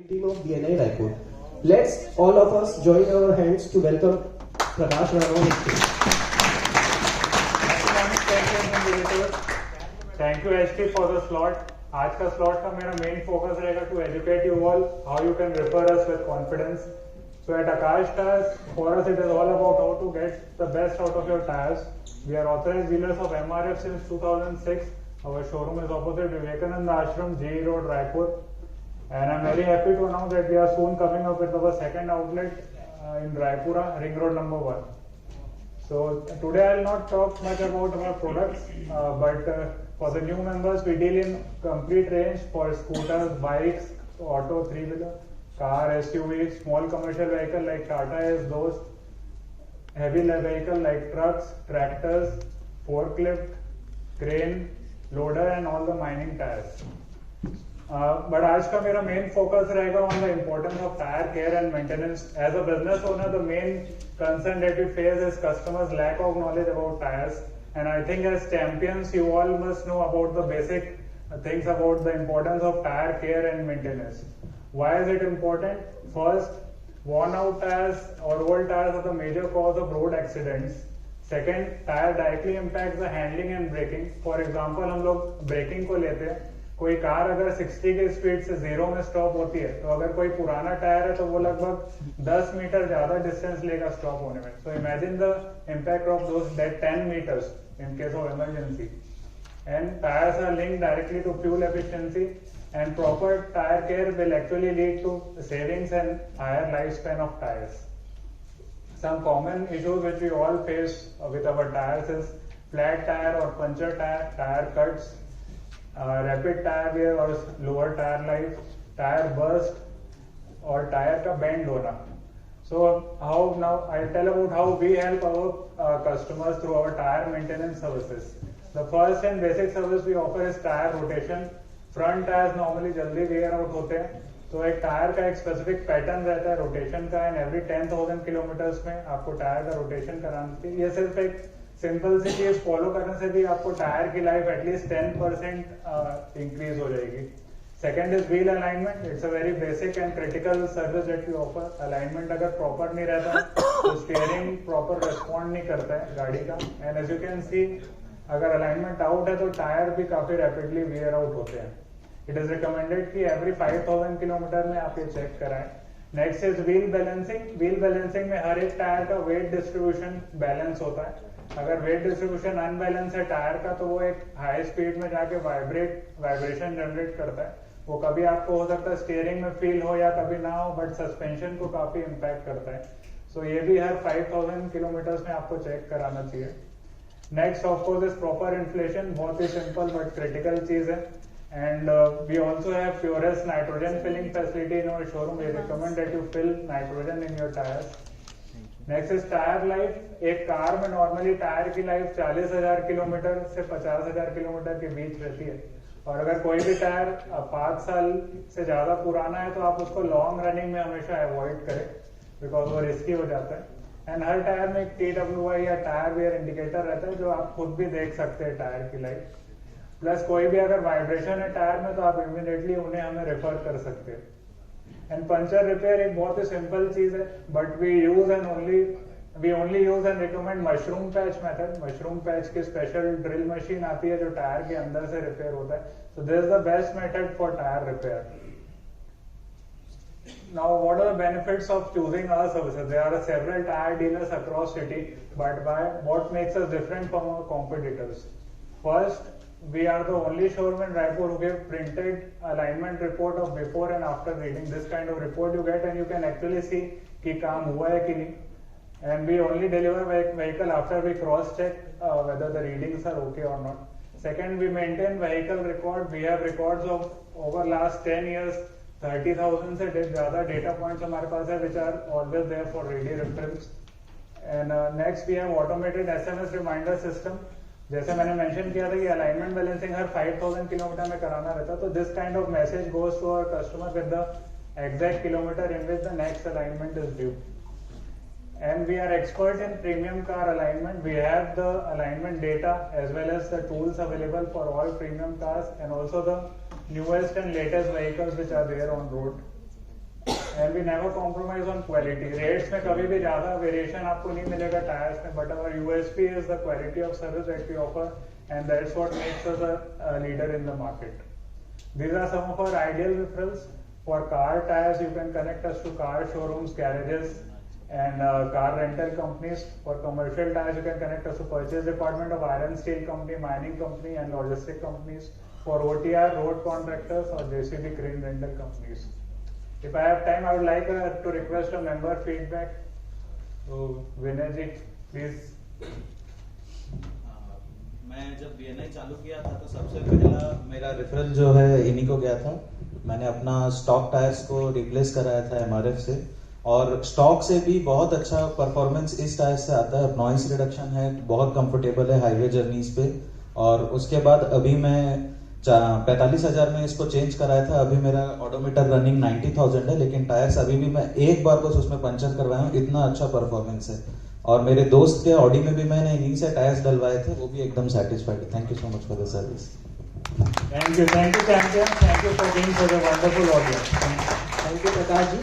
team of BNI Raipur. Let's all of us join our hands to welcome Prakash Rana on stage. Thank you HT for the slot. आज का slot का मेरा main focus रहेगा to educate you all how you can refer us with confidence. So at Akash Tires, for us it is all about how to get the best out of your tires. We are authorized dealers of MRF since 2006. Our showroom is opposite Vivekananda Ashram, GE Road, Raipur. And I'm very happy to announce that we are soon coming up with our second outlet in Raipura, Ring Road number 1. So today I'll not talk much about our products, but for the new members, we deal in complete range for scooters, bikes, auto, three-wheeler, car, SUV, small commercial vehicle like Tata is those, heavy vehicle like trucks, tractors, forklift, crane, loader and all the mining tires. But आज का मेरा main focus रहेगा on the importance of tire care and maintenance. As a business owner, the main concern that we face is customers' lack of knowledge about tires. And I think as champions, you all must know about the basic things about the importance of tire care and maintenance. Why is it important? First, worn out tires or old tires are the major cause of road accidents. Second, tire directly impacts the handling and braking. For example, हम लोग braking को लेते हैं. कोई car अगर 60 की speed से 0 में स्टॉप होती है तो अगर कोई पुराना टायर है तो वो लगभग 10 मीटर ज्यादा डिस्टेंस लेगा स्टॉप होने में. So imagine the impact of those that 10 meters in case of emergency. And tires are linked directly to fuel efficiency, and proper tire care will actually lead to savings and higher lifespan of tires. Some common issues which we all face with our tires is flat tire or puncture tire, tire cuts, rapid tire wear or lower tire life, tire burst or tire का bend होना. So how now I'll tell about how we help our customers through our tire maintenance services. The first and basic service we offer is tire rotation. Front tires normally जल्दी wear out होते हैं, तो एक tyre का एक specific pattern रहता है rotation का, एंड एवरी 10,000 किलोमीटर्स में आपको टायर का रोटेशन कराना चाहिए. ये सिर्फ एक सिंपल सी चीज फॉलो करने से भी आपको टायर की लाइफ एटलीस्ट 10% इंक्रीज हो जाएगी. Second is wheel alignment. It's a very basic and critical service that we offer. Alignment अगर प्रॉपर नहीं रहता तो स्टीयरिंग प्रॉपर रिस्पॉन्ड नहीं करता है गाड़ी का, and as you can see अगर अलाइनमेंट आउट है तो टायर भी काफी रैपिडली वेयर आउट होते हैं. इट इज रिकमेंडेड कि एवरी 5,000 किलोमीटर में आप ये चेक कराएं. Next is wheel balancing. Wheel balancing में हर एक टायर का वेट डिस्ट्रीब्यूशन बैलेंस होता है. अगर वेट डिस्ट्रीब्यूशन अनबैलेंस है टायर का तो वो एक हाई स्पीड में जाके वाइब्रेशन जनरेट करता है. वो कभी आपको हो सकता है स्टीयरिंग में फील हो या कभी ना हो, बट सस्पेंशन को काफी इम्पैक्ट करता है. सो ये भी हर 5,000 किलोमीटर में आपको चेक कराना चाहिए. Next of course is proper inflation. बहुत ही सिंपल बट क्रिटिकल चीज है. And we also have Purus nitrogen filling facility in our showroom. We recommend that you fill nitrogen in your tires. Next is tire life. एक car में normally tyre की life 40,000 kilometre से 50,000 kilometre के बीच रहती है, और अगर कोई भी टायर 5 साल से ज्यादा पुराना है तो आप उसको लॉन्ग रनिंग में हमेशा अवॉइड करें, बिकॉज वो रिस्की हो जाता है. एंड हर टायर में एक TWI या टायर वेयर इंडिकेटर रहता है जो आप खुद भी देख सकते हैं टायर की लाइफ. प्लस कोई भी अगर वाइब्रेशन है टायर में तो आप इमीडिएटली उन्हें हमें रेफर कर सकते हैं. एंड पंचर रिपेयर एक बहुत ही सिंपल चीज है, but we only use and recommend mushroom patch method. Mushroom patch की स्पेशल ड्रिल मशीन आती है जो टायर के अंदर से रिपेयर होता है. So this is the best method for tyre repair. Now, what are the benefits of choosing our services? There are several tire dealers across city, but what makes us different from our competitors? First, we are the only showroom in Raipur who give printed alignment report of before and after reading. This kind of report you get and you can actually see कि काम हुआ है कि नहीं. And we only deliver vehicle after we cross check whether the readings are okay or not. Second, we maintain vehicle record. We have records of over last 10 years. 30,000 से ज्यादा data points हमारे पास है which are always there for ready reference. And next we have automated SMS reminder system. जैसे मैंने mention किया था कि alignment balancing हर 5,000 kilometre में कराना रहता, तो this kind of message goes to our customer with the exact kilometre in which the next alignment is due. And we are expert in premium car alignment. We have the alignment data as well as the tools available for all premium cars and also the newest and latest vehicles which are there on road. and we never compromise on quality. Rates में कभी भी ज़्यादा variation आपको नहीं मिलेगा tires में, but our USP is the quality of service that we offer, and that's what makes us a leader in the market. These are some of our ideal referrals. For car tires, you can connect us to car showrooms, garages, and car rental companies. For commercial tires, you can connect us to purchase department of iron steel company, mining company, and logistic companies. For OTR, road contractors, or JCB crane rental companies. If I have time, I would like to request a member feedback. So, Vinay ji, please. मैं जब BNI चालू किया था तो सबसे पहला मेरा referral जो है इन्हीं को गया था. मैंने अपना स्टॉक टायर्स को रिप्लेस कराया था MRF से, और स्टॉक से भी बहुत अच्छा परफॉर्मेंस इस टायर से आता है. नॉइस रिडक्शन है, बहुत कंफर्टेबल है हाईवे जर्नीज पे. और उसके बाद अभी मैं 45,000 में इसको चेंज कराया था. अभी मेरा ऑडोमीटर रनिंग 90,000 है, लेकिन टायर्स अभी भी मैं एक बार बस उसमें पंचर करवाया हूँ. इतना अच्छा परफॉर्मेंस है. और मेरे दोस्त के ऑडी में भी मैंने इन्हीं से टायर्स डलवाए थे, वो भी एकदम satisfied. Thank you so much for the service. Thank you, champion. Thank you for being such a wonderful audience. Thank you, Prakash ji.